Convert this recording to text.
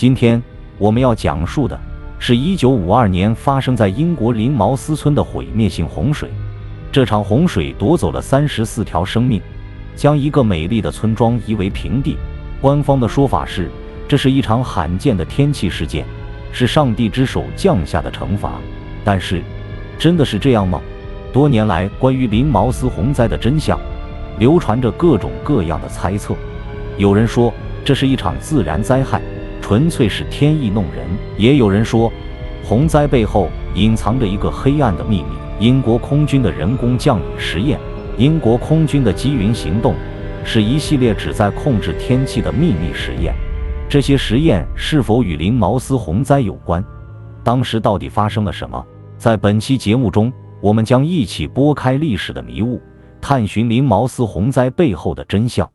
今天我们要讲述的是1952年发生在英国林茅斯村的毁灭性洪水。这场洪水夺走了34条生命，将一个美丽的村庄夷为平地。官方的说法是，这是一场罕见的天气事件，是上帝之手降下的惩罚。但是，真的是这样吗？多年来，关于林茅斯洪灾的真相，流传着各种各样的猜测。有人说，这是一场自然灾害，纯粹是天意弄人；也有人说，洪灾背后隐藏着一个黑暗的秘密。英国空军的人工降雨实验，英国空军的积云行动，是一系列旨在控制天气的秘密实验。这些实验是否与林茅斯洪灾有关？当时到底发生了什么？在本期节目中，我们将一起拨开历史的迷雾，探寻林茅斯洪灾背后的真相。